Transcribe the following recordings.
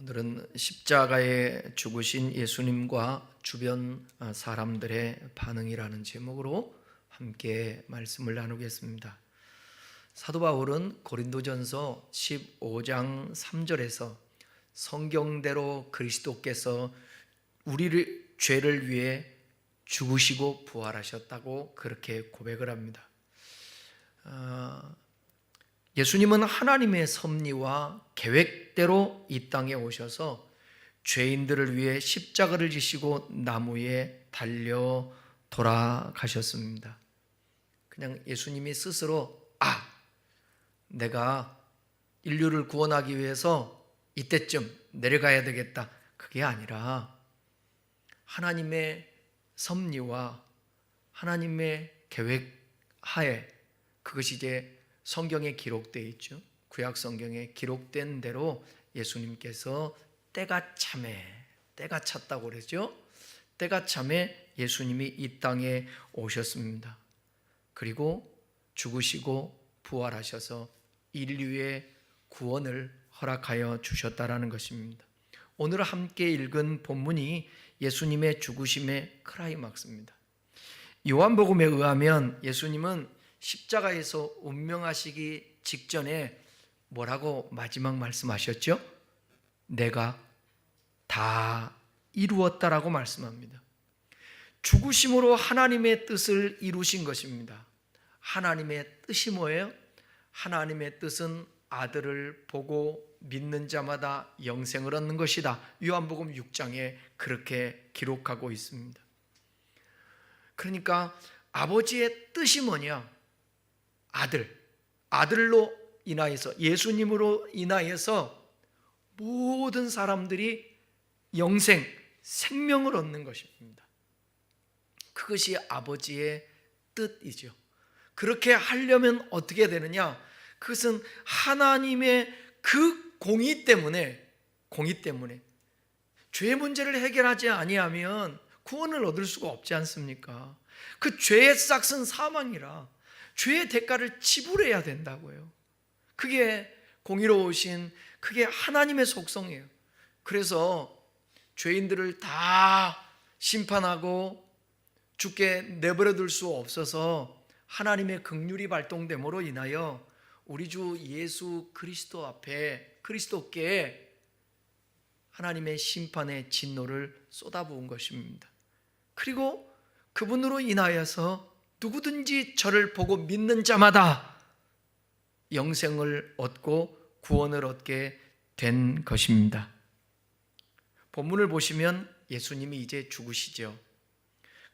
오늘은 십자가에 죽으신 예수님과 주변 사람들의 반응이라는 제목으로 함께 말씀을 나누겠습니다. 사도 바울은 고린도전서 15장 3절에서 성경대로 그리스도께서 우리를 죄를 위해 죽으시고 부활하셨다고 그렇게 고백을 합니다. 예수님은 하나님의 섭리와 계획대로 이 땅에 오셔서 죄인들을 위해 십자가를 지시고 나무에 달려 돌아가셨습니다. 그냥 예수님이 스스로 내가 인류를 구원하기 위해서 이때쯤 내려가야 되겠다, 그게 아니라 하나님의 섭리와 하나님의 계획 하에, 그것이 이제 성경에 기록되어 있죠. 구약 성경에 기록된 대로 예수님께서 때가 찼다고 그러죠. 때가 참에 예수님이 이 땅에 오셨습니다. 그리고 죽으시고 부활하셔서 인류의 구원을 허락하여 주셨다라는 것입니다. 오늘 함께 읽은 본문이 예수님의 죽으심의 클라이막스입니다. 요한복음에 의하면 예수님은 십자가에서 운명하시기 직전에 뭐라고 마지막 말씀하셨죠? 내가 다 이루었다라고 말씀합니다. 죽으심으로 하나님의 뜻을 이루신 것입니다. 하나님의 뜻이 뭐예요? 하나님의 뜻은 아들을 보고 믿는 자마다 영생을 얻는 것이다. 요한복음 6장에 그렇게 기록하고 있습니다. 그러니까 아버지의 뜻이 뭐냐? 아들로 인하여서, 예수님으로 인하여서 모든 사람들이 영생, 생명을 얻는 것입니다. 그것이 아버지의 뜻이죠. 그렇게 하려면 어떻게 되느냐? 그것은 하나님의 그 공의 때문에 죄의 문제를 해결하지 아니하면 구원을 얻을 수가 없지 않습니까? 그 죄의 싹은 사망이라 죄의 대가를 지불해야 된다고요. 그게 공의로우신, 그게 하나님의 속성이에요. 그래서 죄인들을 다 심판하고 죽게 내버려둘 수 없어서 하나님의 긍휼이 발동됨으로 인하여 우리 주 예수 그리스도 앞에, 그리스도께 하나님의 심판의 진노를 쏟아부은 것입니다. 그리고 그분으로 인하여서 누구든지 저를 보고 믿는 자마다 영생을 얻고 구원을 얻게 된 것입니다. 본문을 보시면 예수님이 이제 죽으시죠.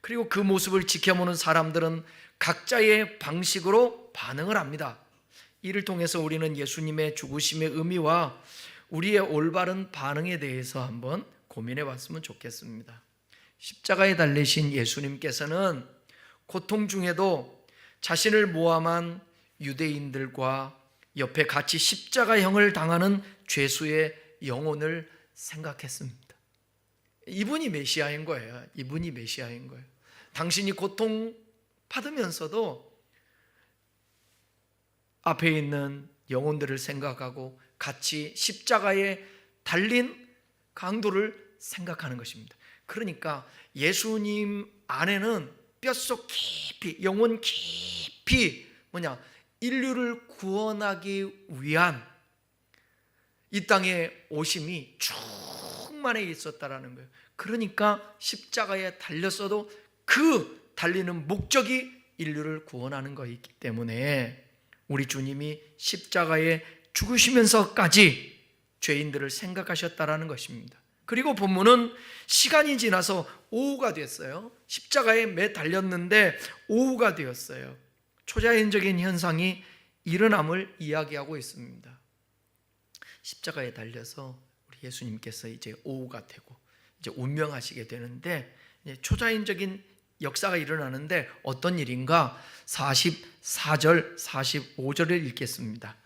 그리고 그 모습을 지켜보는 사람들은 각자의 방식으로 반응을 합니다. 이를 통해서 우리는 예수님의 죽으심의 의미와 우리의 올바른 반응에 대해서 한번 고민해 봤으면 좋겠습니다. 십자가에 달리신 예수님께서는 고통 중에도 자신을 모함한 유대인들과 옆에 같이 십자가형을 당하는 죄수의 영혼을 생각했습니다. 이분이 메시아인 거예요. 당신이 고통 받으면서도 앞에 있는 영혼들을 생각하고 같이 십자가에 달린 강도를 생각하는 것입니다. 그러니까 예수님 안에는 뼛속 깊이, 영혼 깊이 인류를 구원하기 위한 이 땅에 오심이 충만해 있었다라는 거예요. 그러니까 십자가에 달렸어도 그 달리는 목적이 인류를 구원하는 것이기 때문에 우리 주님이 십자가에 죽으시면서까지 죄인들을 생각하셨다라는 것입니다. 그리고 본문은 시간이 지나서 오후가 됐어요. 십자가에 매 달렸는데 오후가 되었어요. 초자연적인 현상이 일어남을 이야기하고 있습니다. 십자가에 달려서 우리 예수님께서 이제 오후가 되고 이제 운명하시게 되는데, 이제 초자연적인 역사가 일어나는데 어떤 일인가? 44절 45절을 읽겠습니다.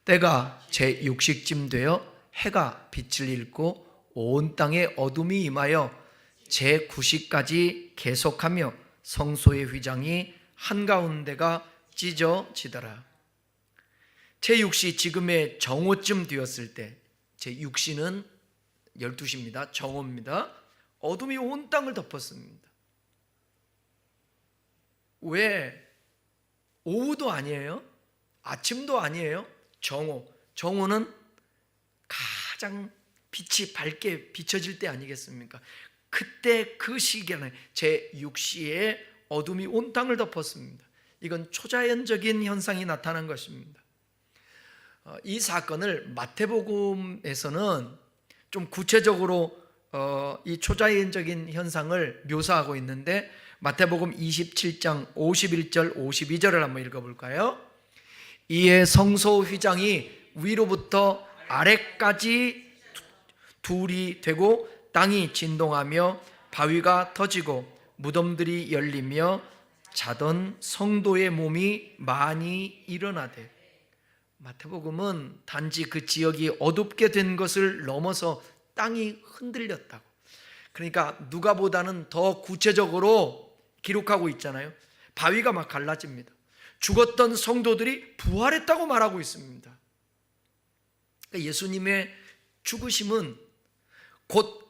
때가 제6시쯤 되어 해가 빛을 잃고 온 땅에 어둠이 임하여 제9시까지 계속하며 성소의 휘장이 한가운데가 찢어지더라. 제6시, 지금의 정오쯤 되었을 때, 제6시는 12시입니다. 정오입니다. 어둠이 온 땅을 덮었습니다. 왜? 오후도 아니에요. 아침도 아니에요. 정오는 가장 빛이 밝게 비춰질 때 아니겠습니까? 그때 그 시기에는 제6시에 어둠이 온 땅을 덮었습니다. 이건 초자연적인 현상이 나타난 것입니다. 이 사건을 마태복음에서는 좀 구체적으로 이 초자연적인 현상을 묘사하고 있는데, 마태복음 27장 51절 52절을 한번 읽어볼까요? 이에 성소 휘장이 위로부터 아래까지 둘이 되고 땅이 진동하며 바위가 터지고 무덤들이 열리며 자던 성도의 몸이 많이 일어나되, 마태복음은 단지 그 지역이 어둡게 된 것을 넘어서 땅이 흔들렸다고, 그러니까 누가보다는 더 구체적으로 기록하고 있잖아요. 바위가 막 갈라집니다. 죽었던 성도들이 부활했다고 말하고 있습니다. 그러니까 예수님의 죽으심은 곧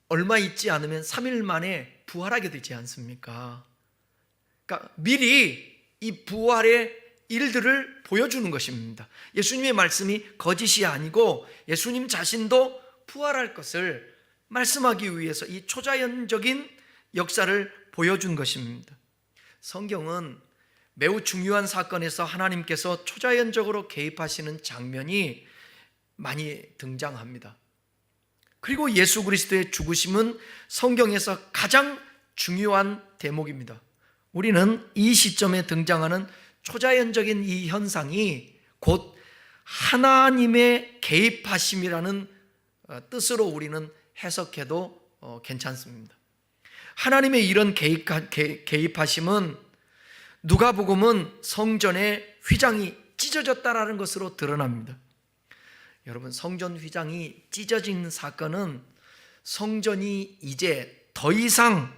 얼마 있지 않으면 3일 만에 부활하게 되지 않습니까? 그러니까 미리 이 부활의 일들을 보여주는 것입니다. 예수님의 말씀이 거짓이 아니고 예수님 자신도 부활할 것을 말씀하기 위해서 이 초자연적인 역사를 보여준 것입니다. 성경은 매우 중요한 사건에서 하나님께서 초자연적으로 개입하시는 장면이 많이 등장합니다. 그리고 예수 그리스도의 죽으심은 성경에서 가장 중요한 대목입니다. 우리는 이 시점에 등장하는 초자연적인 이 현상이 곧 하나님의 개입하심이라는 뜻으로 우리는 해석해도 괜찮습니다. 하나님의 이런 개입하심은 누가복음은 성전의 휘장이 찢어졌다라는 것으로 드러납니다. 여러분, 성전 휘장이 찢어진 사건은 성전이 이제 더 이상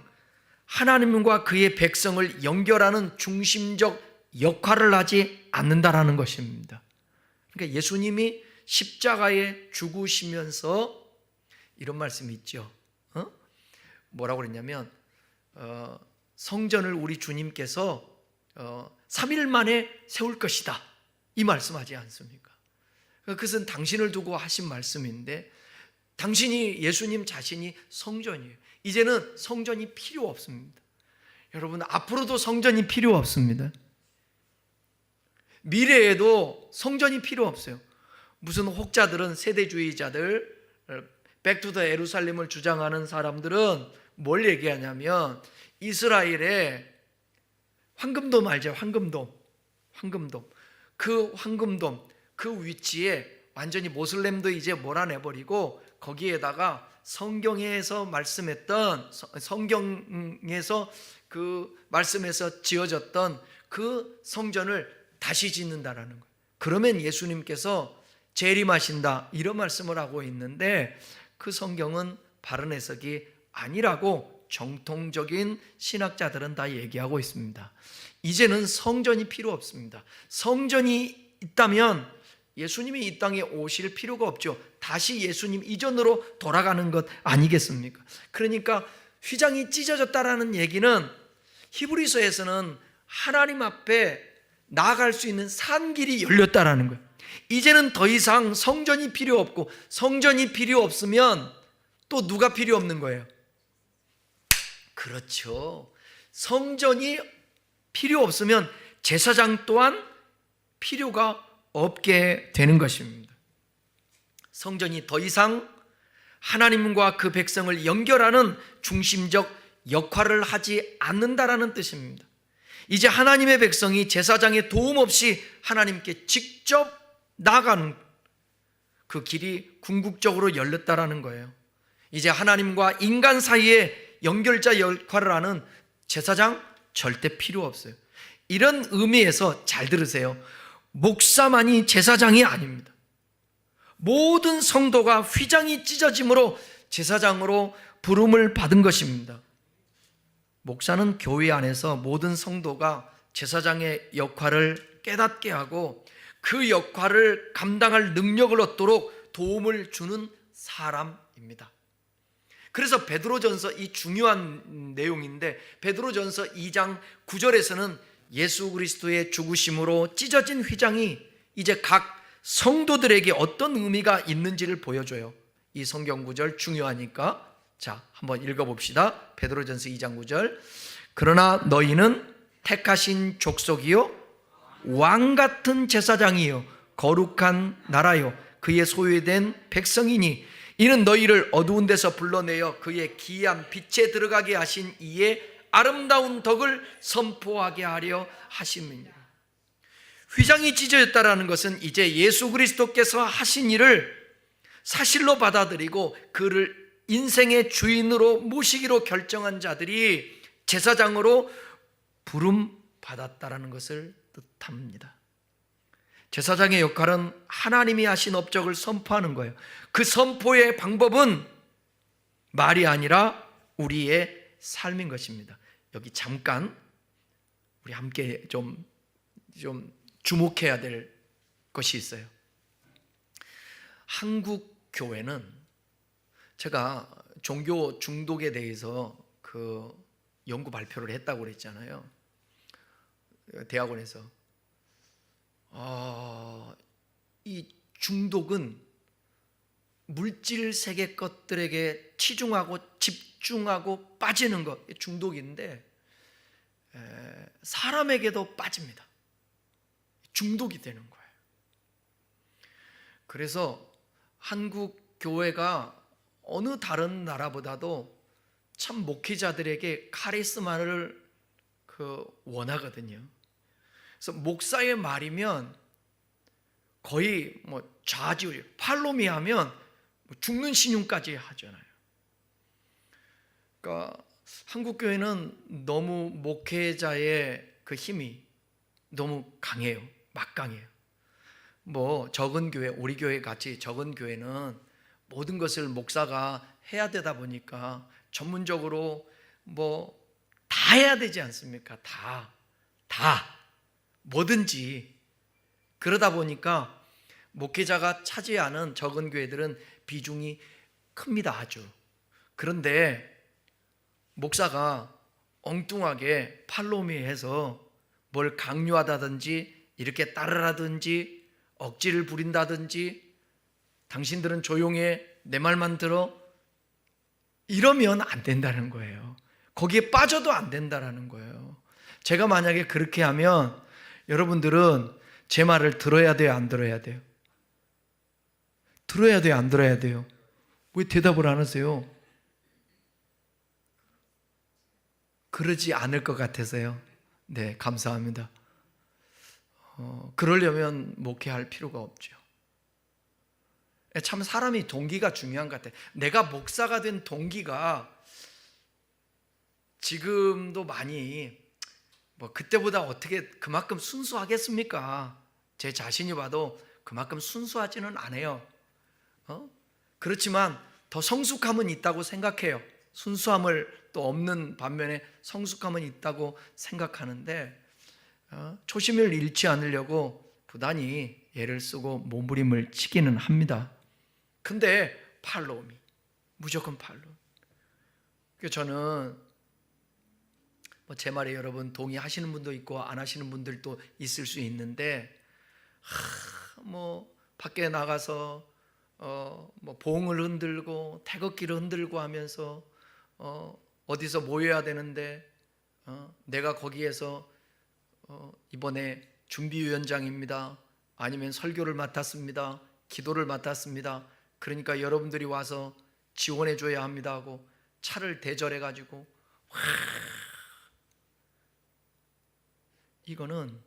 하나님과 그의 백성을 연결하는 중심적 역할을 하지 않는다라는 것입니다. 그러니까 예수님이 십자가에 죽으시면서 이런 말씀이 있죠. 뭐라고 그랬냐면 성전을 우리 주님께서 3일 만에 세울 것이다, 이 말씀하지 않습니까? 그것은 당신을 두고 하신 말씀인데, 당신이, 예수님 자신이 성전이에요. 이제는 성전이 필요 없습니다. 여러분, 앞으로도 성전이 필요 없습니다. 미래에도 성전이 필요 없어요. 무슨 혹자들은, 세대주의자들, 백투더 예루살렘을 주장하는 사람들은 뭘 얘기하냐면, 이스라엘에 황금돔 알죠? 황금돔. 그 황금돔, 그 위치에 완전히 모슬렘도 이제 몰아내버리고 거기에다가 성경에서 말씀했던, 성경에서 그 말씀에서 지어졌던 그 성전을 다시 짓는다라는 거예요. 그러면 예수님께서 재림하신다, 이런 말씀을 하고 있는데, 그 성경은 바른 해석이 아니라고 정통적인 신학자들은 다 얘기하고 있습니다. 이제는 성전이 필요 없습니다. 성전이 있다면 예수님이 이 땅에 오실 필요가 없죠. 다시 예수님 이전으로 돌아가는 것 아니겠습니까? 그러니까 휘장이 찢어졌다라는 얘기는 히브리서에서는 하나님 앞에 나아갈 수 있는 산길이 열렸다라는 거예요. 이제는 더 이상 성전이 필요 없고, 성전이 필요 없으면 또 누가 필요 없는 거예요? 그렇죠. 성전이 필요 없으면 제사장 또한 필요가 없게 되는 것입니다. 성전이 더 이상 하나님과 그 백성을 연결하는 중심적 역할을 하지 않는다라는 뜻입니다. 이제 하나님의 백성이 제사장의 도움 없이 하나님께 직접 나아가는 그 길이 궁극적으로 열렸다라는 거예요. 이제 하나님과 인간 사이에 연결자 역할을 하는 제사장 절대 필요 없어요. 이런 의미에서 잘 들으세요. 목사만이 제사장이 아닙니다. 모든 성도가 휘장이 찢어짐으로 제사장으로 부름을 받은 것입니다. 목사는 교회 안에서 모든 성도가 제사장의 역할을 깨닫게 하고 그 역할을 감당할 능력을 얻도록 도움을 주는 사람입니다. 그래서 베드로전서, 이 중요한 내용인데, 베드로전서 2장 9절에서는 예수 그리스도의 죽으심으로 찢어진 휘장이 이제 각 성도들에게 어떤 의미가 있는지를 보여줘요. 이 성경 구절 중요하니까 자, 한번 읽어봅시다. 베드로전서 2장 9절. 그러나 너희는 택하신 족속이요 왕같은 제사장이요 거룩한 나라요 그의 소유된 백성이니 이는 너희를 어두운 데서 불러내어 그의 기이한 빛에 들어가게 하신 이의 아름다운 덕을 선포하게 하려 하심이니라. 휘장이 찢어졌다라는 것은 이제 예수 그리스도께서 하신 일을 사실로 받아들이고 그를 인생의 주인으로 모시기로 결정한 자들이 제사장으로 부름 받았다라는 것을 뜻합니다. 제사장의 역할은 하나님이 하신 업적을 선포하는 거예요. 그 선포의 방법은 말이 아니라 우리의 삶인 것입니다. 여기 잠깐 우리 함께 좀 주목해야 될 것이 있어요. 한국 교회는, 제가 종교 중독에 대해서 그 연구 발표를 했다고 그랬잖아요. 대학원에서 이 중독은 물질 세계 것들에게 치중하고 집중하고 빠지는 것, 중독인데 사람에게도 빠집니다. 중독이 되는 거예요. 그래서 한국 교회가 어느 다른 나라보다도 참 목회자들에게 카리스마를 원하거든요. 그래서 목사의 말이면 거의 좌지우지, 팔로미 하면 죽는 신용까지 하잖아요. 그러니까 한국 교회는 너무 목회자의 그 힘이 너무 강해요. 막강해요. 적은 교회, 우리 교회 같이 적은 교회는 모든 것을 목사가 해야 되다 보니까 전문적으로 다 해야 되지 않습니까? 다 뭐든지. 그러다 보니까 목회자가 차지하는 적은 교회들은 비중이 큽니다. 아주. 그런데 목사가 엉뚱하게 팔로미해서 뭘 강요하다든지 이렇게 따르라든지 억지를 부린다든지 당신들은 조용해, 내 말만 들어, 이러면 안 된다는 거예요. 거기에 빠져도 안 된다는 거예요. 제가 만약에 그렇게 하면 여러분들은 제 말을 들어야 돼요, 안 들어야 돼요? 들어야 돼요, 안 들어야 돼요? 왜 대답을 안 하세요? 그러지 않을 것 같아서요. 네, 감사합니다. 그러려면 목회할 필요가 없죠. 참 사람이 동기가 중요한 것 같아요. 내가 목사가 된 동기가 지금도 많이 그때보다 어떻게 그만큼 순수하겠습니까? 제 자신이 봐도 그만큼 순수하지는 않아요. 그렇지만 더 성숙함은 있다고 생각해요. 순수함을 또 없는 반면에 성숙함은 있다고 생각하는데 초심을 잃지 않으려고 부단히 애를 쓰고 몸부림을 치기는 합니다. 근데 팔로우미, 무조건 팔로우. 저는 제 말에 여러분 동의하시는 분도 있고 안 하시는 분들도 있을 수 있는데 밖에 나가서 봉을 흔들고 태극기를 흔들고 하면서 어디서 모여야 되는데 내가 거기에서 이번에 준비위원장입니다, 아니면 설교를 맡았습니다, 기도를 맡았습니다, 그러니까 여러분들이 와서 지원해 줘야 합니다 하고 차를 대절해 가지고 이거는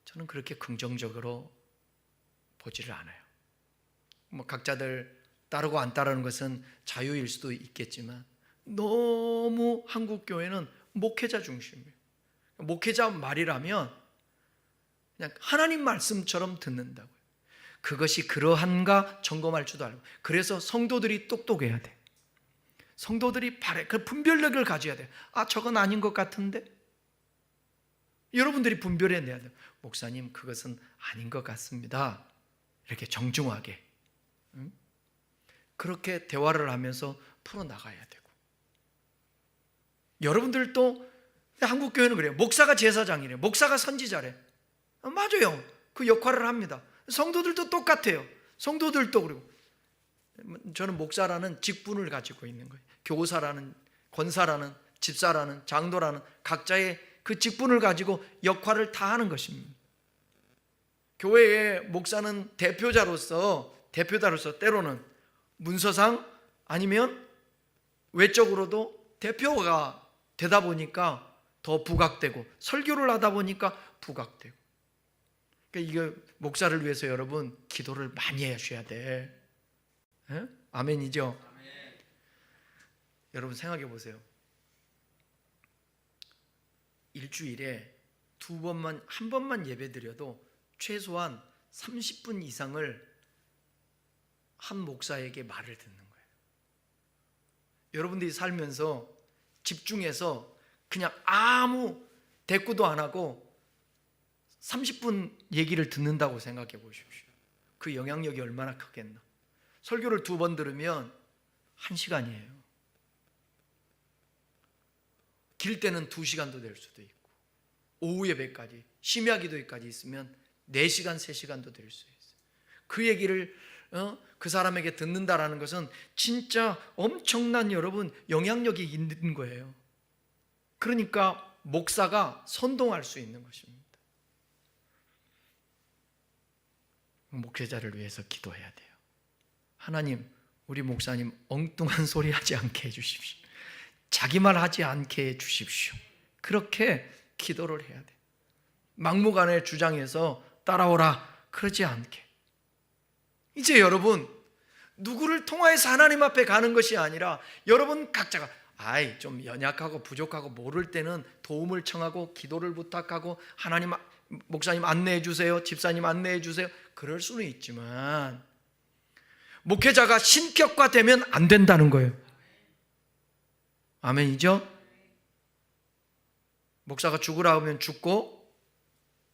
저는 그렇게 긍정적으로 보지를 않아요. 각자들 따르고 안 따르는 것은 자유일 수도 있겠지만 너무 한국 교회는 목회자 중심이에요. 목회자 말이라면 그냥 하나님 말씀처럼 듣는다고요. 그것이 그러한가 점검할 줄도 알고. 그래서 성도들이 똑똑해야 돼. 성도들이 그 분별력을 가져야 돼. 저건 아닌 것 같은데? 여러분들이 분별해내야 돼요. 목사님, 그것은 아닌 것 같습니다. 이렇게 정중하게. 그렇게 대화를 하면서 풀어나가야 되고, 여러분들도 한국교회는 그래요. 목사가 제사장이래요. 목사가 선지자래. 맞아요. 그 역할을 합니다. 성도들도 똑같아요. 성도들도 그리고 저는 목사라는 직분을 가지고 있는 거예요. 교사라는, 권사라는, 집사라는, 장로라는 각자의 그 직분을 가지고 역할을 다 하는 것입니다. 교회의 목사는 대표자로서 때로는 문서상 아니면 외적으로도 대표가 되다 보니까 더 부각되고, 설교를 하다 보니까 부각되고. 그러니까 이거 목사를 위해서 여러분 기도를 많이 하셔야 돼. 에? 아멘이죠? 아멘. 여러분 생각해 보세요. 일주일에 한 번만 예배 드려도 최소한 30분 이상을 한 목사에게 말을 듣는 거예요. 여러분들이 살면서 집중해서 그냥 아무 대꾸도 안 하고 30분 얘기를 듣는다고 생각해 보십시오. 그 영향력이 얼마나 크겠나. 설교를 2번 들으면 1시간이에요. 길 때는 2시간도 될 수도 있고, 오후 예배까지, 심야 기도회까지 있으면 4시간, 3시간도 될 수 있어요. 그 얘기를 그 사람에게 듣는다라는 것은 진짜 엄청난 여러분 영향력이 있는 거예요. 그러니까 목사가 선동할 수 있는 것입니다. 목회자를 위해서 기도해야 돼요. 하나님, 우리 목사님 엉뚱한 소리 하지 않게 해주십시오. 자기 말 하지 않게 해주십시오. 그렇게 기도를 해야 돼요. 막무가내 주장해서 따라오라 그러지 않게. 이제 여러분 누구를 통하여서 하나님 앞에 가는 것이 아니라 여러분 각자가 좀 연약하고 부족하고 모를 때는 도움을 청하고 기도를 부탁하고 하나님, 목사님 안내해 주세요, 집사님 안내해 주세요, 그럴 수는 있지만 목회자가 신격화되면 안 된다는 거예요. 아멘이죠? 목사가 죽으라 하면 죽고,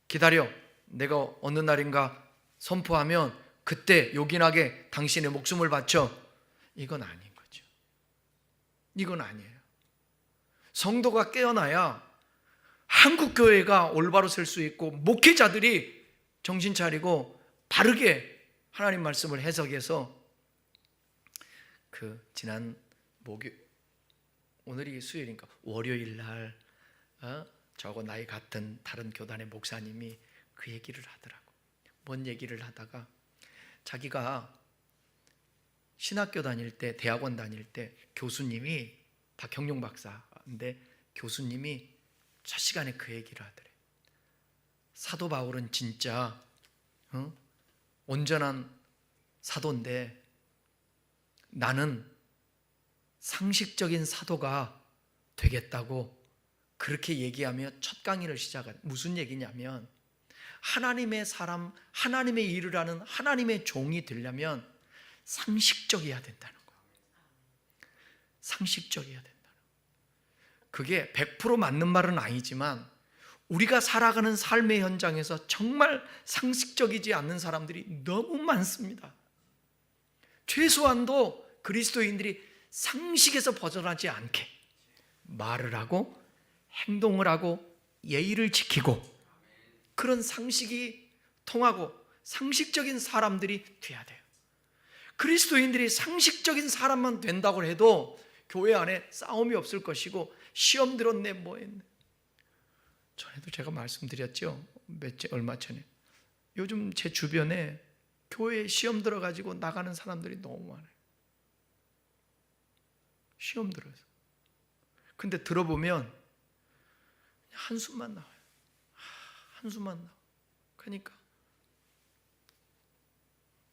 기다려 내가 어느 날인가 선포하면 그때 요긴하게 당신의 목숨을 바쳐, 이건 아닌 거죠. 이건 아니에요. 성도가 깨어나야 한국교회가 올바로 설 수 있고, 목회자들이 정신 차리고 바르게 하나님 말씀을 해석해서 지난 오늘이 수요일이니까 월요일 날 저하고 나이 같은 다른 교단의 목사님이 그 얘기를 하더라고. 뭔 얘기를 하다가 자기가 신학교 다닐 때, 대학원 다닐 때 교수님이 박형룡 박사인데 교수님이 첫 시간에 그 얘기를 하더래. 사도 바울은 진짜 온전한 사도인데 나는 상식적인 사도가 되겠다고 그렇게 얘기하며 첫 강의를 시작한. 무슨 얘기냐면 하나님의 사람, 하나님의 일을 하는 하나님의 종이 되려면 상식적이어야 된다는 거예요. 상식적이어야 된다는 거예요. 그게 100% 맞는 말은 아니지만 우리가 살아가는 삶의 현장에서 정말 상식적이지 않는 사람들이 너무 많습니다. 최소한도 그리스도인들이 상식에서 벗어나지 않게 말을 하고 행동을 하고 예의를 지키고 그런 상식이 통하고 상식적인 사람들이 돼야 돼요. 그리스도인들이 상식적인 사람만 된다고 해도 교회 안에 싸움이 없을 것이고, 시험 들었네 뭐 했네. 전에도 제가 말씀드렸죠. 얼마 전에. 요즘 제 주변에 교회에 시험 들어가지고 나가는 사람들이 너무 많아요. 시험 들어서. 근데 들어보면 한숨만 나와요. 한숨만 나와. 그러니까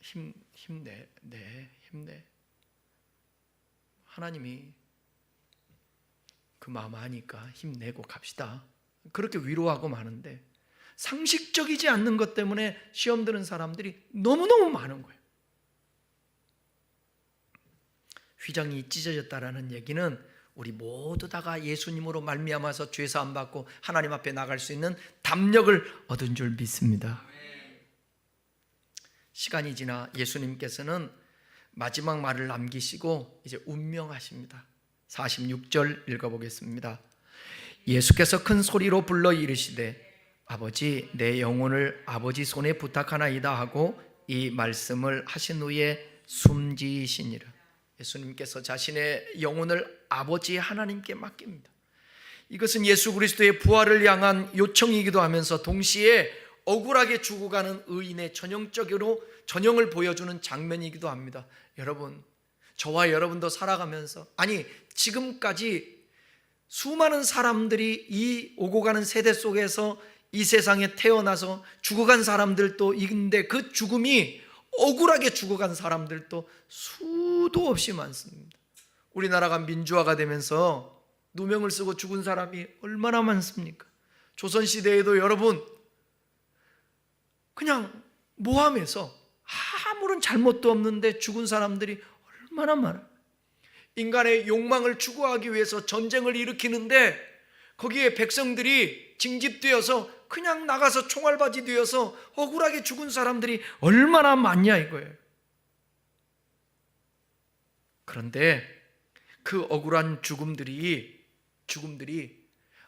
힘내. 하나님이 그 마음 아니까 힘내고 갑시다. 그렇게 위로하고 마는데 상식적이지 않는 것 때문에 시험 드는 사람들이 너무너무 많은 거예요. 휘장이 찢어졌다라는 얘기는 우리 모두 다가 예수님으로 말미암아서 죄 사함 받고 하나님 앞에 나갈 수 있는 담력을 얻은 줄 믿습니다. 시간이 지나 예수님께서는 마지막 말을 남기시고 이제 운명하십니다. 46절 읽어보겠습니다. 예수께서 큰 소리로 불러 이르시되 아버지 내 영혼을 아버지 손에 부탁하나이다 하고 이 말씀을 하신 후에 숨지시니라. 예수님께서 자신의 영혼을 아버지 하나님께 맡깁니다. 이것은 예수 그리스도의 부활을 향한 요청이기도 하면서 동시에 억울하게 죽어가는 의인의 전형을 보여주는 장면이기도 합니다. 여러분, 저와 여러분도 살아가면서, 아니 지금까지 수많은 사람들이 이 오고 가는 세대 속에서 이 세상에 태어나서 죽어간 사람들도 있는데 그 죽음이 억울하게 죽어간 사람들도 수도 없이 많습니다. 우리나라가 민주화가 되면서 누명을 쓰고 죽은 사람이 얼마나 많습니까? 조선시대에도 여러분 그냥 모함해서 아무런 잘못도 없는데 죽은 사람들이 얼마나 많아요. 인간의 욕망을 추구하기 위해서 전쟁을 일으키는데 거기에 백성들이 징집되어서 그냥 나가서 총알바지 되어서 억울하게 죽은 사람들이 얼마나 많냐 이거예요. 그런데 그 억울한 죽음들이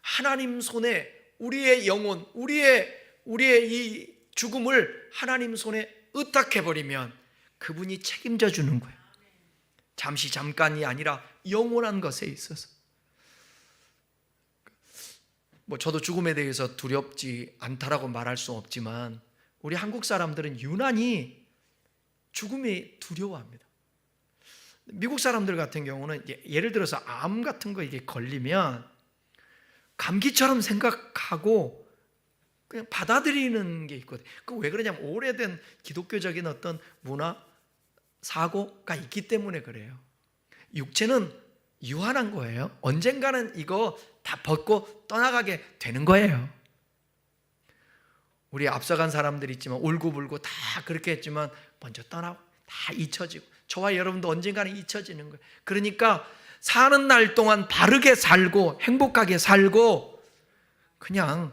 하나님 손에 우리의 영혼, 우리의 이 죽음을 하나님 손에 의탁해버리면 그분이 책임져 주는 거예요. 잠깐이 아니라 영원한 것에 있어서. 저도 죽음에 대해서 두렵지 않다라고 말할 수 없지만 우리 한국 사람들은 유난히 죽음이 두려워합니다. 미국 사람들 같은 경우는 예를 들어서 암 같은 거 이게 걸리면 감기처럼 생각하고 그냥 받아들이는 게 있거든요. 그 왜 그러냐면 오래된 기독교적인 어떤 문화 사고가 있기 때문에 그래요. 육체는 유한한 거예요. 언젠가는 이거 다 벗고 떠나가게 되는 거예요. 우리 앞서간 사람들이 있지만 울고불고 다 그렇게 했지만 먼저 떠나고 다 잊혀지고 저와 여러분도 언젠가는 잊혀지는 거예요. 그러니까 사는 날 동안 바르게 살고 행복하게 살고 그냥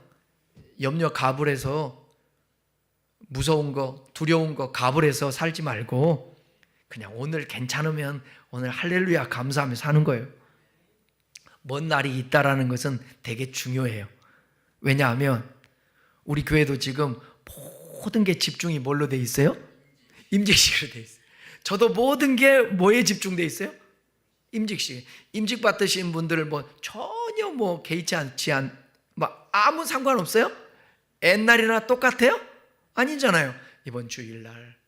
염려 가불해서 무서운 거 두려운 거 가불해서 살지 말고 그냥 오늘 괜찮으면 오늘 할렐루야 감사하며 사는 거예요. 먼 날이 있다라는 것은 되게 중요해요. 왜냐하면 우리 교회도 지금 모든 게 집중이 뭘로 돼 있어요? 임직식으로 돼 있어요. 저도 모든 게 뭐에 집중돼 있어요? 임직식. 임직 받으신 분들을 전혀 개의치 않지 아무 상관없어요? 옛날이나 똑같아요? 아니잖아요. 이번 주일날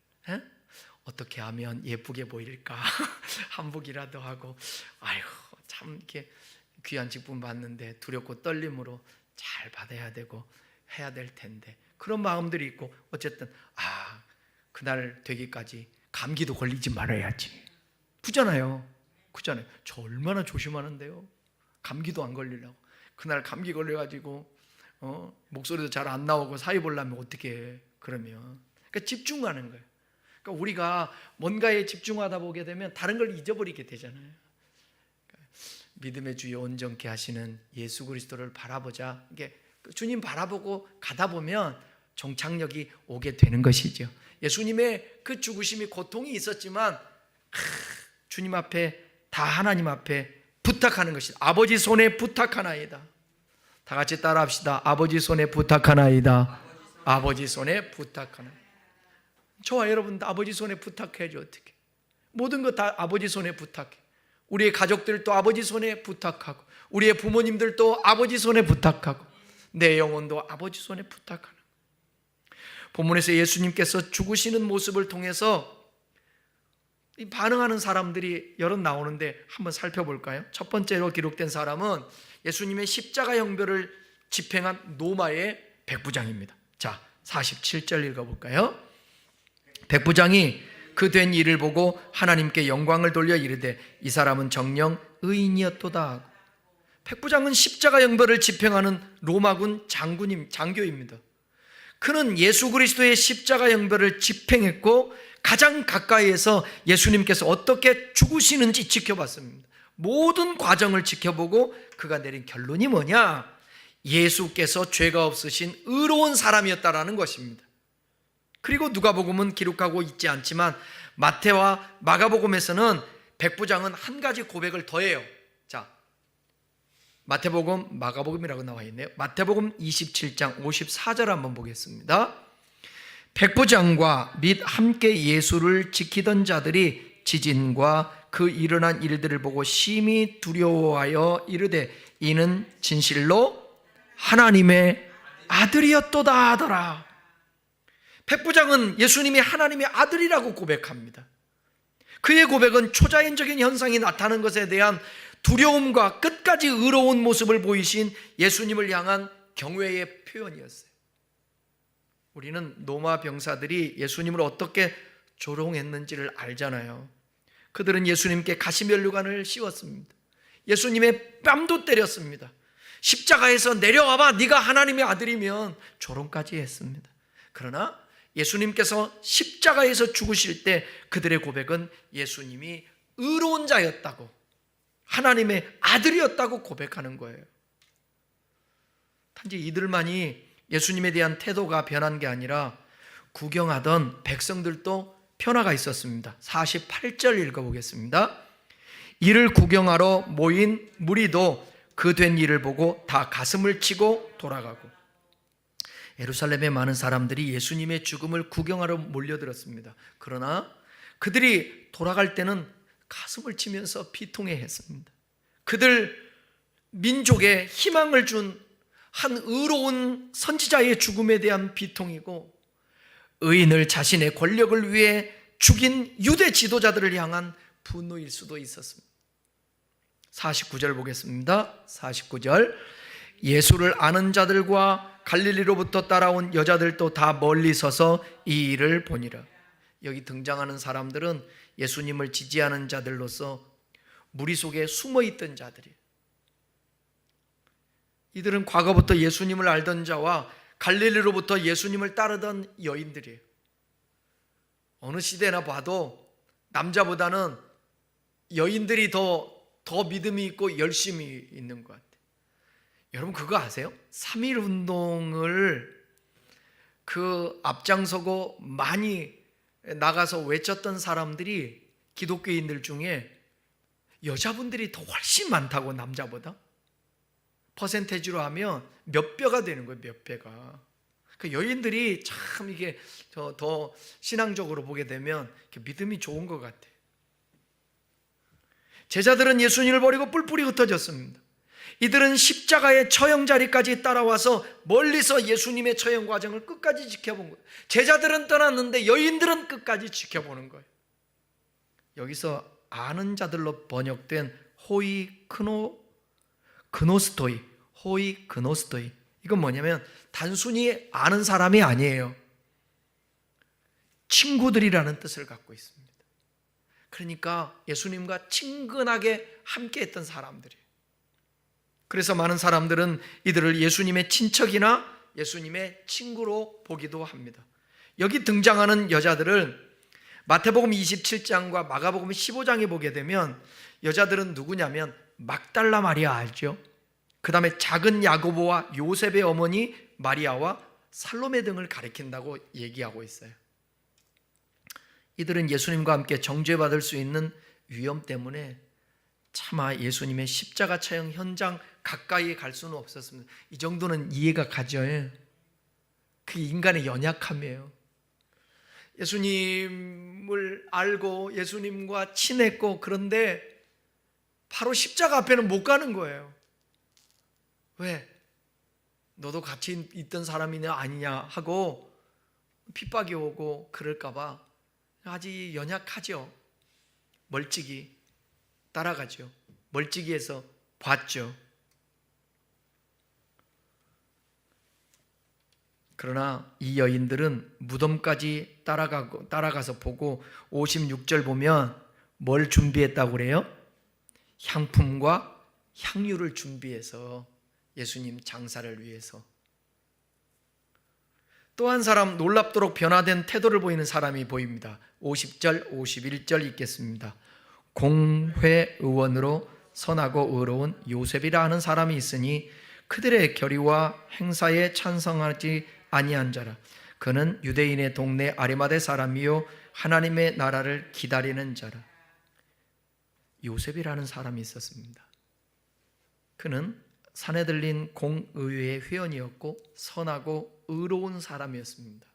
어떻게 하면 예쁘게 보일까 한복이라도 하고 아이고 참 이렇게 귀한 직분 받는데 두렵고 떨림으로 잘 받아야 되고 해야 될 텐데 그런 마음들이 있고 어쨌든 그날 되기까지 감기도 걸리지 말아야지 그잖아요. 저 얼마나 조심하는데요. 감기도 안 걸리려고. 그날 감기 걸려가지고 목소리도 잘 안 나오고 사위 보려면 어떻게 해 그러면. 그러니까 집중하는 거예요. 그러니까 우리가 뭔가에 집중하다 보게 되면 다른 걸 잊어버리게 되잖아요. 그러니까 믿음의 주여 온전케 하시는 예수 그리스도를 바라보자. 이게 주님 바라보고 가다 보면 종착역이 오게 되는 것이죠. 예수님의 그 죽으심이 고통이 있었지만 주님 앞에 다 하나님 앞에 부탁하는 것이다. 아버지 손에 부탁하나이다. 다 같이 따라합시다. 아버지 손에 부탁하나이다. 아버지 손에 부탁하나이다. 저와 여러분도 아버지 손에 부탁해야죠. 어떻게 모든 것 다 아버지 손에 부탁해. 우리의 가족들도 아버지 손에 부탁하고 우리의 부모님들도 아버지 손에 부탁하고 내 영혼도 아버지 손에 부탁하는. 본문에서 예수님께서 죽으시는 모습을 통해서 반응하는 사람들이 여럿 나오는데 한번 살펴볼까요? 첫 번째로 기록된 사람은 예수님의 십자가 형별을 집행한 로마의 백부장입니다. 자, 47절 읽어볼까요? 백부장이 그 된 일을 보고 하나님께 영광을 돌려 이르되 이 사람은 정녕 의인이었도다 하고. 백부장은 십자가 형벌을 집행하는 로마군 장교입니다. 그는 예수 그리스도의 십자가 형벌을 집행했고 가장 가까이에서 예수님께서 어떻게 죽으시는지 지켜봤습니다. 모든 과정을 지켜보고 그가 내린 결론이 뭐냐? 예수께서 죄가 없으신 의로운 사람이었다라는 것입니다. 그리고 누가복음은 기록하고 있지 않지만 마태와 마가복음에서는 백부장은 한 가지 고백을 더해요. 자, 마태복음, 마가복음이라고 나와 있네요. 마태복음 27장 54절 한번 보겠습니다. 백부장과 및 함께 예수를 지키던 자들이 지진과 그 일어난 일들을 보고 심히 두려워하여 이르되 이는 진실로 하나님의 아들이었도다 하더라. 백부장은 예수님이 하나님의 아들이라고 고백합니다. 그의 고백은 초자연적인 현상이 나타나는 것에 대한 두려움과 끝까지 의로운 모습을 보이신 예수님을 향한 경외의 표현이었어요. 우리는 로마 병사들이 예수님을 어떻게 조롱했는지를 알잖아요. 그들은 예수님께 가시면류관을 씌웠습니다. 예수님의 뺨도 때렸습니다. 십자가에서 내려와봐, 네가 하나님의 아들이면, 조롱까지 했습니다. 그러나 예수님께서 십자가에서 죽으실 때 그들의 고백은 예수님이 의로운 자였다고, 하나님의 아들이었다고 고백하는 거예요. 단지 이들만이 예수님에 대한 태도가 변한 게 아니라 구경하던 백성들도 변화가 있었습니다. 48절 읽어보겠습니다. 이를 구경하러 모인 무리도 그 된 일을 보고 다 가슴을 치고 돌아가고, 예루살렘의 많은 사람들이 예수님의 죽음을 구경하러 몰려들었습니다. 그러나 그들이 돌아갈 때는 가슴을 치면서 비통해했습니다. 그들 민족에 희망을 준 한 의로운 선지자의 죽음에 대한 비통이고, 의인을 자신의 권력을 위해 죽인 유대 지도자들을 향한 분노일 수도 있었습니다. 49절 보겠습니다. 49절. 예수를 아는 자들과 갈릴리로부터 따라온 여자들도 다 멀리 서서 이 일을 보니라. 여기 등장하는 사람들은 예수님을 지지하는 자들로서 무리 속에 숨어있던 자들이에요. 이들은 과거부터 예수님을 알던 자와 갈릴리로부터 예수님을 따르던 여인들이에요. 어느 시대나 봐도 남자보다는 여인들이 더 믿음이 있고 열심히 있는 것 같아요. 여러분 그거 아세요? 3.1 운동을 앞장서고 많이 나가서 외쳤던 사람들이 기독교인들 중에 여자분들이 더 훨씬 많다고, 남자보다. 퍼센테이지로 하면 몇 배가 되는 거예요, 몇 배가. 그 여인들이 참 이게 더 신앙적으로 보게 되면 믿음이 좋은 것 같아요. 제자들은 예수님을 버리고 뿔뿔이 흩어졌습니다. 이들은 십자가의 처형 자리까지 따라와서 멀리서 예수님의 처형 과정을 끝까지 지켜본 거예요. 제자들은 떠났는데 여인들은 끝까지 지켜보는 거예요. 여기서 아는 자들로 번역된 그노스토이, 이건 뭐냐면 단순히 아는 사람이 아니에요. 친구들이라는 뜻을 갖고 있습니다. 그러니까 예수님과 친근하게 함께했던 사람들이에요. 그래서 많은 사람들은 이들을 예수님의 친척이나 예수님의 친구로 보기도 합니다. 여기 등장하는 여자들을 마태복음 27장과 마가복음 15장에 보게 되면 여자들은 누구냐면 막달라 마리아 알죠? 그 다음에 작은 야고보와 요셉의 어머니 마리아와 살로메 등을 가리킨다고 얘기하고 있어요. 이들은 예수님과 함께 정죄받을 수 있는 위험 때문에 차마 예수님의 십자가 처형 현장 가까이 갈 수는 없었습니다. 이 정도는 이해가 가죠. 그 인간의 연약함이에요. 예수님을 알고 예수님과 친했고, 그런데 바로 십자가 앞에는 못 가는 거예요. 왜? 너도 같이 있던 사람이냐 아니냐 하고 핍박이 오고 그럴까 봐 아직 연약하죠. 멀찍이 따라가죠. 멀찍이에서 봤죠. 그러나 이 여인들은 무덤까지 따라가서 보고 56절 보면 뭘 준비했다고 그래요? 향품과 향유를 준비해서 예수님 장사를 위해서. 또 한 사람, 놀랍도록 변화된 태도를 보이는 사람이 보입니다. 50절 51절 읽겠습니다. 공회의원으로 선하고 의로운 요셉이라 하는 사람이 있으니 그들의 결의와 행사에 찬성하지 아니한 자라. 그는 유대인의 동네 아리마대 사람이요 하나님의 나라를 기다리는 자라. 요셉이라는 사람이 있었습니다. 그는 사내들린 공의회의 회원이었고 선하고 의로운 사람이었습니다.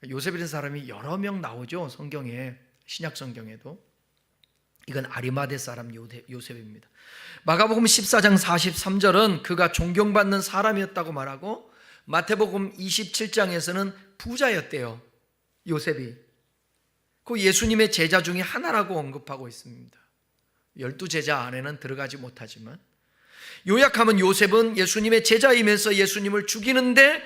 요셉이라는 사람이 여러 명 나오죠. 성경에, 신약 성경에도. 이건 아리마대 사람 요셉입니다. 마가복음 14장 43절은 그가 존경받는 사람이었다고 말하고, 마태복음 27장에서는 부자였대요, 요셉이. 그 예수님의 제자 중에 하나라고 언급하고 있습니다. 12제자 안에는 들어가지 못하지만, 요약하면 요셉은 예수님의 제자이면서 예수님을 죽이는데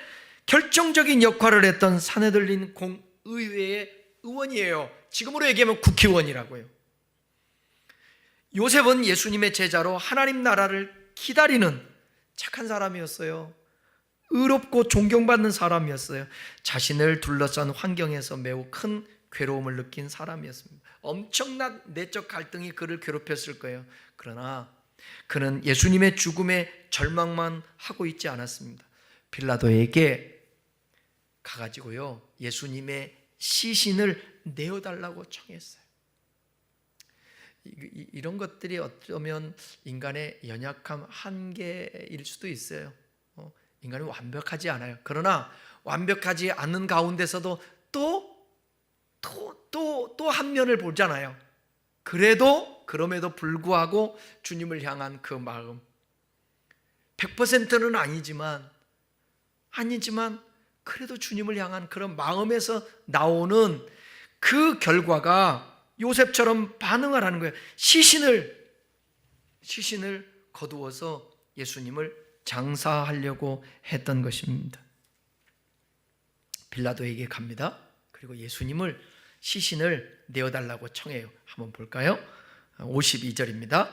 결정적인 역할을 했던 사내들린 공의회의 의원이에요. 지금으로 얘기하면 국회의원이라고요. 요셉은 예수님의 제자로 하나님 나라를 기다리는 착한 사람이었어요. 의롭고 존경받는 사람이었어요. 자신을 둘러싼 환경에서 매우 큰 괴로움을 느낀 사람이었습니다. 엄청난 내적 갈등이 그를 괴롭혔을 거예요. 그러나 그는 예수님의 죽음에 절망만 하고 있지 않았습니다. 빌라도에게 가가지고요, 예수님의 시신을 내어달라고 청했어요. 이런 것들이 어쩌면 인간의 연약함, 한계일 수도 있어요. 인간이 완벽하지 않아요. 그러나 완벽하지 않는 가운데서도 또 한 면을 보잖아요. 그럼에도 불구하고 주님을 향한 그 마음, 100%는 아니지만 그래도 주님을 향한 그런 마음에서 나오는 그 결과가 요셉처럼 반응을 하는 거예요. 시신을 거두어서 예수님을 장사하려고 했던 것입니다. 빌라도에게 갑니다. 그리고 예수님을, 시신을 내어달라고 청해요. 한번 볼까요? 52절입니다.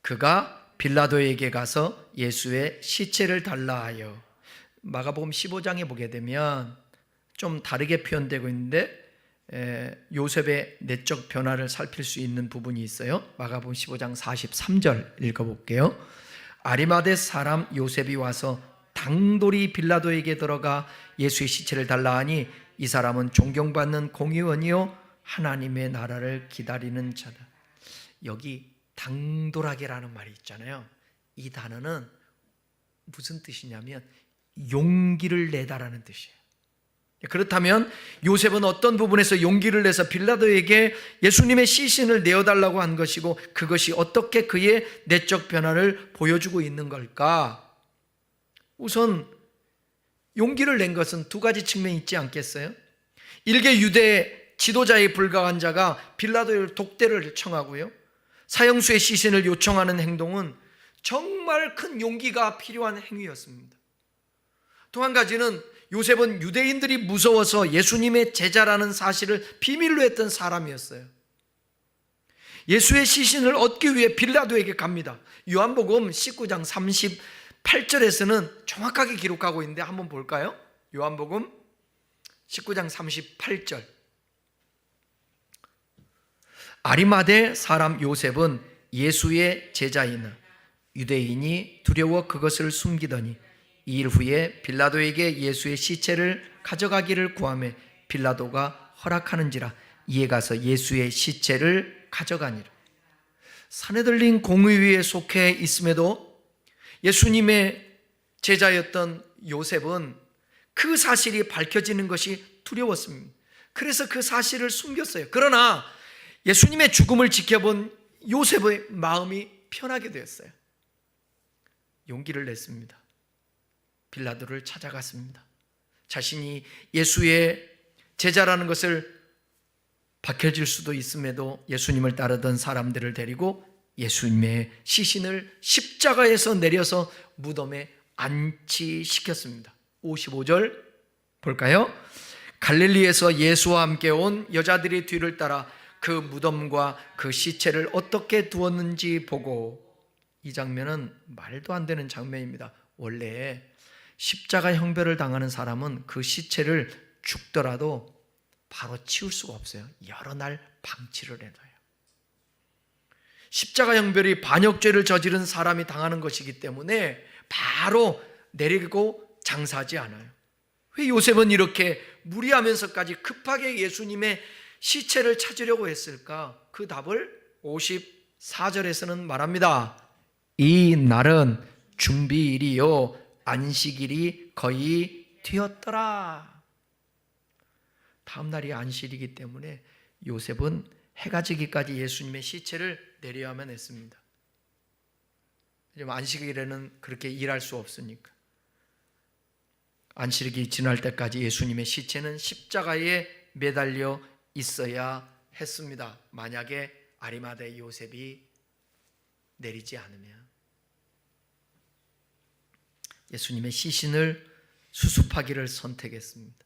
그가 빌라도에게 가서 예수의 시체를 달라 하여. 마가복음 15장에 보게 되면 좀 다르게 표현되고 있는데 요셉의 내적 변화를 살필 수 있는 부분이 있어요. 마가복음 15장 43절 읽어볼게요. 아리마대 사람 요셉이 와서 당돌이 빌라도에게 들어가 예수의 시체를 달라 하니 이 사람은 존경받는 공의원이요 하나님의 나라를 기다리는 자다. 여기 당돌하게라는 말이 있잖아요. 이 단어는 무슨 뜻이냐면 용기를 내다라는 뜻이에요. 그렇다면 요셉은 어떤 부분에서 용기를 내서 빌라도에게 예수님의 시신을 내어달라고 한 것이고, 그것이 어떻게 그의 내적 변화를 보여주고 있는 걸까? 우선 용기를 낸 것은 두 가지 측면이 있지 않겠어요? 일개 유대 지도자에 불과한 자가 빌라도의 독대를 청하고요, 사형수의 시신을 요청하는 행동은 정말 큰 용기가 필요한 행위였습니다. 또 한 가지는 요셉은 유대인들이 무서워서 예수님의 제자라는 사실을 비밀로 했던 사람이었어요. 예수의 시신을 얻기 위해 빌라도에게 갑니다. 요한복음 19장 38절에서는 정확하게 기록하고 있는데 한번 볼까요? 요한복음 19장 38절. 아리마대 사람 요셉은 예수의 제자이나 유대인이 두려워 그것을 숨기더니 2일 후에 빌라도에게 예수의 시체를 가져가기를 구하며 빌라도가 허락하는지라 이에 가서 예수의 시체를 가져가니라. 사내들린 공의회에 속해 있음에도 예수님의 제자였던 요셉은 그 사실이 밝혀지는 것이 두려웠습니다. 그래서 그 사실을 숨겼어요. 그러나 예수님의 죽음을 지켜본 요셉의 마음이 편하게 되었어요. 용기를 냈습니다. 빌라도를 찾아갔습니다. 자신이 예수의 제자라는 것을 밝혀질 수도 있음에도 예수님을 따르던 사람들을 데리고 예수님의 시신을 십자가에서 내려서 무덤에 안치시켰습니다. 55절 볼까요? 갈릴리에서 예수와 함께 온 여자들이 뒤를 따라 그 무덤과 그 시체를 어떻게 두었는지 보고. 이 장면은 말도 안 되는 장면입니다. 원래 십자가 형벌을 당하는 사람은 그 시체를 죽더라도 바로 치울 수가 없어요. 여러 날 방치를 해둬요. 십자가 형벌이 반역죄를 저지른 사람이 당하는 것이기 때문에 바로 내리고 장사하지 않아요. 왜 요셉은 이렇게 무리하면서까지 급하게 예수님의 시체를 찾으려고 했을까? 그 답을 54절에서는 말합니다. 이 날은 준비일이요 안식일이 거의 되었더라. 다음 날이 안식일이기 때문에 요셉은 해가 지기까지 예수님의 시체를 내려야만 했습니다. 안식일에는 그렇게 일할 수 없으니까. 안식일이 지날 때까지 예수님의 시체는 십자가에 매달려 있어야 했습니다. 만약에 아리마대 요셉이 내리지 않으면 예수님의 시신을 수습하기를 선택했습니다.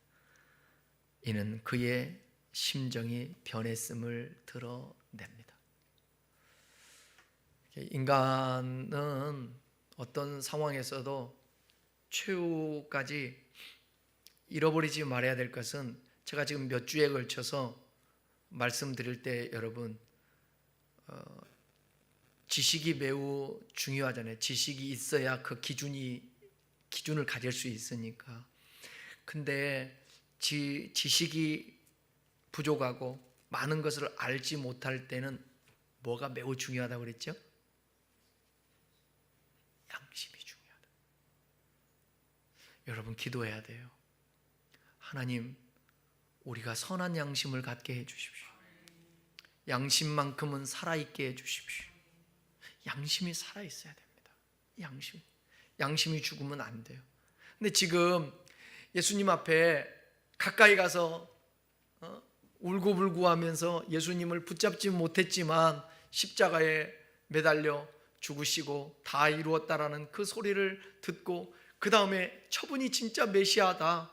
이는 그의 심정이 변했음을 드러냅니다. 인간은 어떤 상황에서도 최후까지 잃어버리지 말아야 될 것은, 제가 지금 몇 주에 걸쳐서 말씀드릴 때 여러분 지식이 매우 중요하잖아요. 지식이 있어야 그 기준을 가질 수 있으니까. 근데 지식이 부족하고 많은 것을 알지 못할 때는 뭐가 매우 중요하다고 그랬죠? 양심이 중요하다. 여러분 기도해야 돼요. 하나님, 우리가 선한 양심을 갖게 해주십시오. 양심만큼은 살아있게 해주십시오. 양심이 살아있어야 됩니다. 양심이 죽으면 안 돼요. 근데 지금 예수님 앞에 가까이 가서 울고불고 하면서 예수님을 붙잡지 못했지만 십자가에 매달려 죽으시고 다 이루었다라는 그 소리를 듣고 그 다음에 저분이 진짜 메시아다,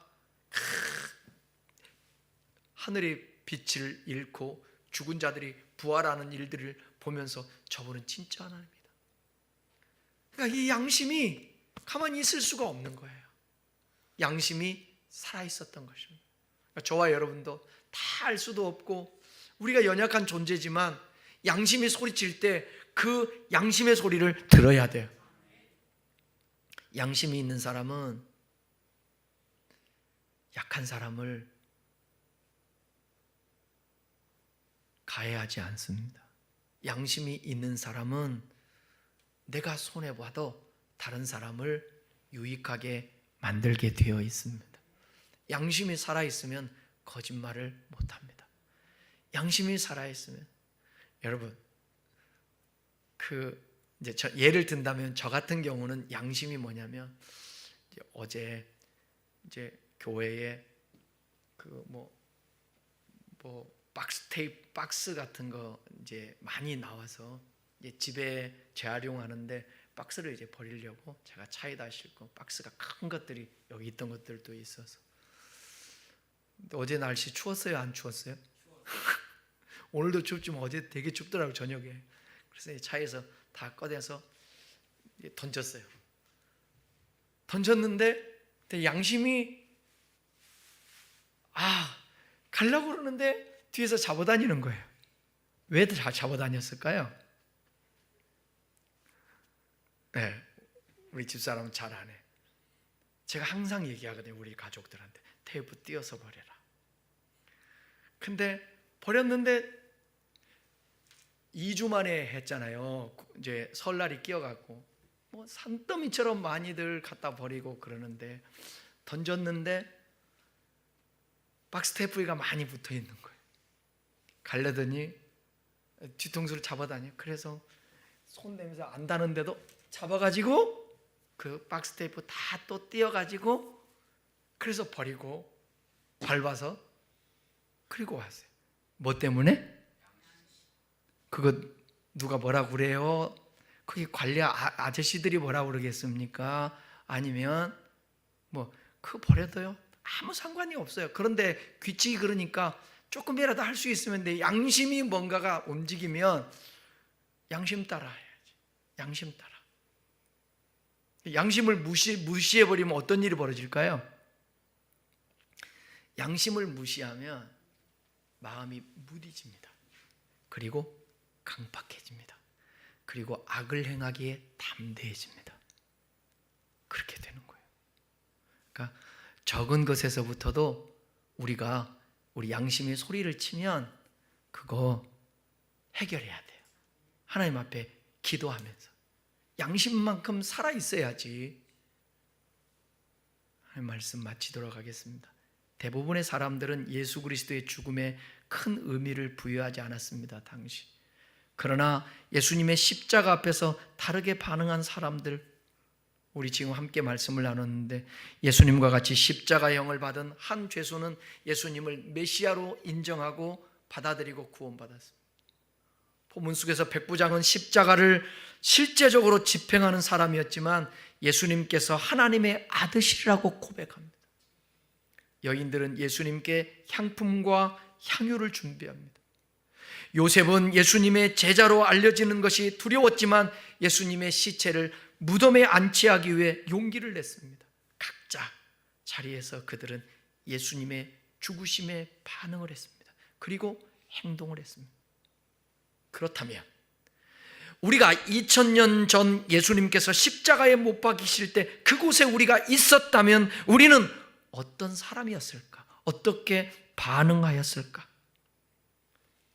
하늘의 빛을 잃고 죽은 자들이 부활하는 일들을 보면서 저분은 진짜 하나님이다. 그러니까 이 양심이 가만히 있을 수가 없는 거예요. 양심이 살아있었던 것입니다. 그러니까 저와 여러분도 다 알 수도 없고 우리가 연약한 존재지만 양심이 소리칠 때 그 양심의 소리를 들어야 돼요. 양심이 있는 사람은 약한 사람을 가해하지 않습니다. 양심이 있는 사람은 내가 손해봐도 다른 사람을 유익하게 만들게 되어 있습니다. 양심이 살아있으면 거짓말을 못합니다. 양심이 살아있으면, 여러분 이제 예를 든다면 저 같은 경우는 양심이 뭐냐면, 어제 교회에 박스 같은 거 이제 많이 나와서 집에 재활용하는데 박스를 이제 버리려고 제가 차에다 싣고, 박스가 큰 것들이 여기 있던 것들도 있어서. 어제 날씨 추웠어요? 안 추웠어요? 오늘도 춥지만 어제 되게 춥더라고요, 저녁에. 그래서 차에서 다 꺼내서 던졌어요. 던졌는데 양심이 가려고 그러는데 뒤에서 잡아다니는 거예요. 왜 잡아다녔을까요? 네, 우리 집사람은 잘 안 해. 제가 항상 얘기하거든요, 우리 가족들한테. 테이프 띄어서 버려라. 근데 버렸는데 2주 만에 했잖아요. 이제 설날이 끼어갖고 산더미처럼 많이들 갖다 버리고 그러는데, 던졌는데 박스 테이프가 많이 붙어 있는 거예요. 가려더니 뒤통수를 잡아다녀. 그래서 손 내면서 안 닿는데도 잡아가지고 그 박스 테이프 다 또 띄어가지고, 그래서 버리고 밟아서 그리고 왔어요. 뭐 때문에? 그거 누가 뭐라고 그래요? 그게 관리 아저씨들이 뭐라고 그러겠습니까? 아니면 그거 버려도요 아무 상관이 없어요. 그런데 규칙이 그러니까 조금이라도 할 수 있으면 돼. 양심이 뭔가가 움직이면 양심 따라 해야지. 양심 따라. 양심을 무시해버리면 어떤 일이 벌어질까요? 양심을 무시하면 마음이 무디집니다. 그리고 강팍해집니다. 그리고 악을 행하기에 담대해집니다. 그렇게 되는 거예요. 그러니까 적은 것에서부터도 우리가 우리 양심의 소리를 치면 그거 해결해야 돼요. 하나님 앞에 기도하면서 양심만큼 살아 있어야지. 하나님 말씀 마치도록 하겠습니다. 대부분의 사람들은 예수 그리스도의 죽음에 큰 의미를 부여하지 않았습니다, 당시. 그러나 예수님의 십자가 앞에서 다르게 반응한 사람들, 우리 지금 함께 말씀을 나눴는데, 예수님과 같이 십자가형을 받은 한 죄수는 예수님을 메시아로 인정하고 받아들이고 구원받았습니다. 본문 속에서 백부장은 십자가를 실제적으로 집행하는 사람이었지만 예수님께서 하나님의 아들이라고 고백합니다. 여인들은 예수님께 향품과 향유를 준비합니다. 요셉은 예수님의 제자로 알려지는 것이 두려웠지만 예수님의 시체를 무덤에 안치하기 위해 용기를 냈습니다. 각자 자리에서 그들은 예수님의 죽으심에 반응을 했습니다. 그리고 행동을 했습니다. 그렇다면 우리가 2000년 전 예수님께서 십자가에 못 박히실 때 그곳에 우리가 있었다면 우리는 어떤 사람이었을까? 어떻게 반응하였을까?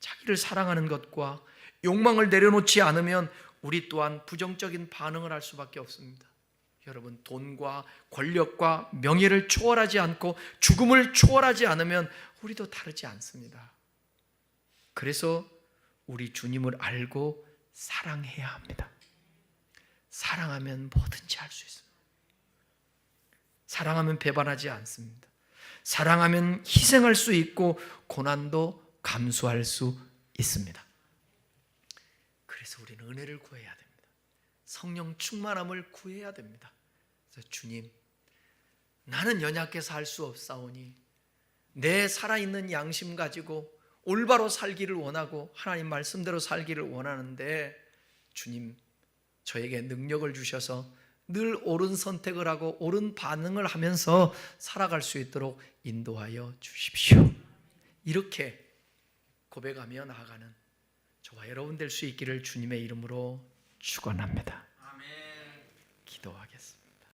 자기를 사랑하는 것과 욕망을 내려놓지 않으면 우리 또한 부정적인 반응을 할 수밖에 없습니다. 여러분, 돈과 권력과 명예를 초월하지 않고 죽음을 초월하지 않으면 우리도 다르지 않습니다. 그래서 우리 주님을 알고 사랑해야 합니다. 사랑하면 뭐든지 할 수 있습니다. 사랑하면 배반하지 않습니다. 사랑하면 희생할 수 있고 고난도 감수할 수 있습니다. 그래서 우리는 은혜를 구해야 됩니다. 성령 충만함을 구해야 됩니다. 그래서 주님, 나는 연약해서 할 수 없사오니 내 살아있는 양심 가지고 올바로 살기를 원하고 하나님 말씀대로 살기를 원하는데 주님, 저에게 능력을 주셔서 늘 옳은 선택을 하고 옳은 반응을 하면서 살아갈 수 있도록 인도하여 주십시오. 이렇게 고백하며 나아가는 저와 여러분 될 수 있기를 주님의 이름으로 축원합니다. 기도하겠습니다.